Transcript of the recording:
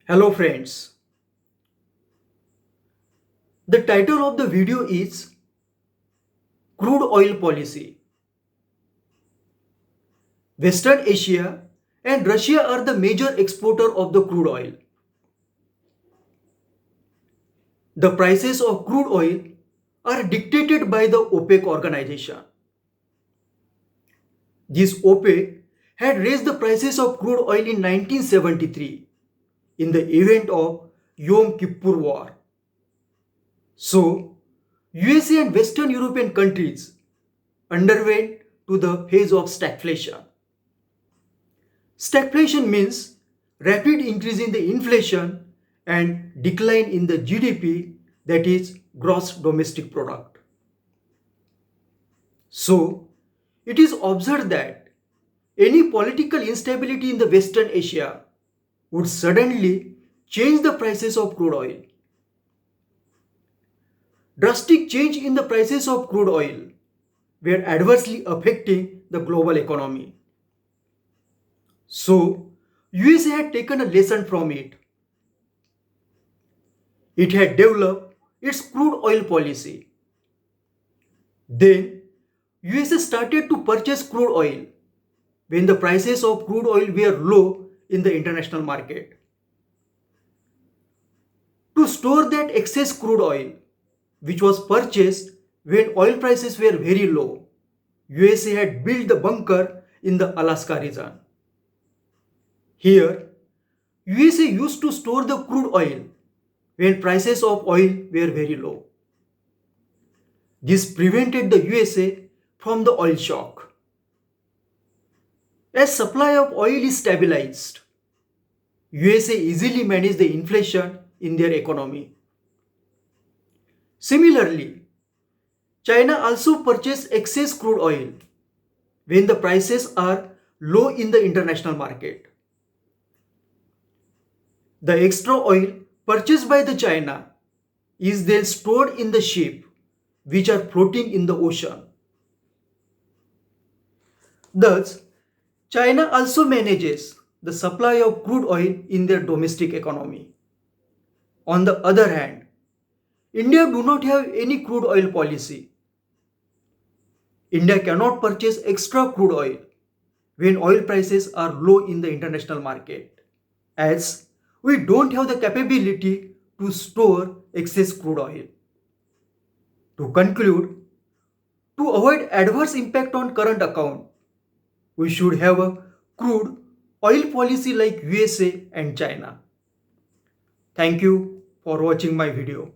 Hello friends, the title of the video is Crude Oil Policy. Western Asia and Russia are the major exporter of the crude oil. The prices of crude oil are dictated by the OPEC organization. This OPEC had raised the prices of crude oil in 1973 in the event of Yom Kippur War. So, USA and Western European countries underwent to the phase of stagflation. Stagflation means rapid increase in the inflation and decline in the GDP, that is gross domestic product. So, it is observed that any political instability in the Western Asia would suddenly change the prices of crude oil. Drastic change in the prices of crude oil were adversely affecting the global economy. So, USA had taken a lesson from it. It had developed its crude oil policy. Then, USA started to purchase crude oil when the prices of crude oil were low in the international market. To store that excess crude oil, which was purchased when oil prices were very low, USA had built the bunker in the Alaska region. Here, USA used to store the crude oil when prices of oil were very low. This prevented the USA from the oil shock. As supply of oil is stabilized, USA easily managed the inflation in their economy. Similarly, China also purchased excess crude oil when the prices are low in the international market. The extra oil purchased by the China is then stored in the ship which are floating in the ocean. Thus, China also manages the supply of crude oil in their domestic economy. On the other hand, India do not have any crude oil policy. India cannot purchase extra crude oil when oil prices are low in the international market, as we don't have the capability to store excess crude oil. To conclude, to avoid adverse impact on current account, we should have a crude oil policy like USA and China. Thank you for watching my video.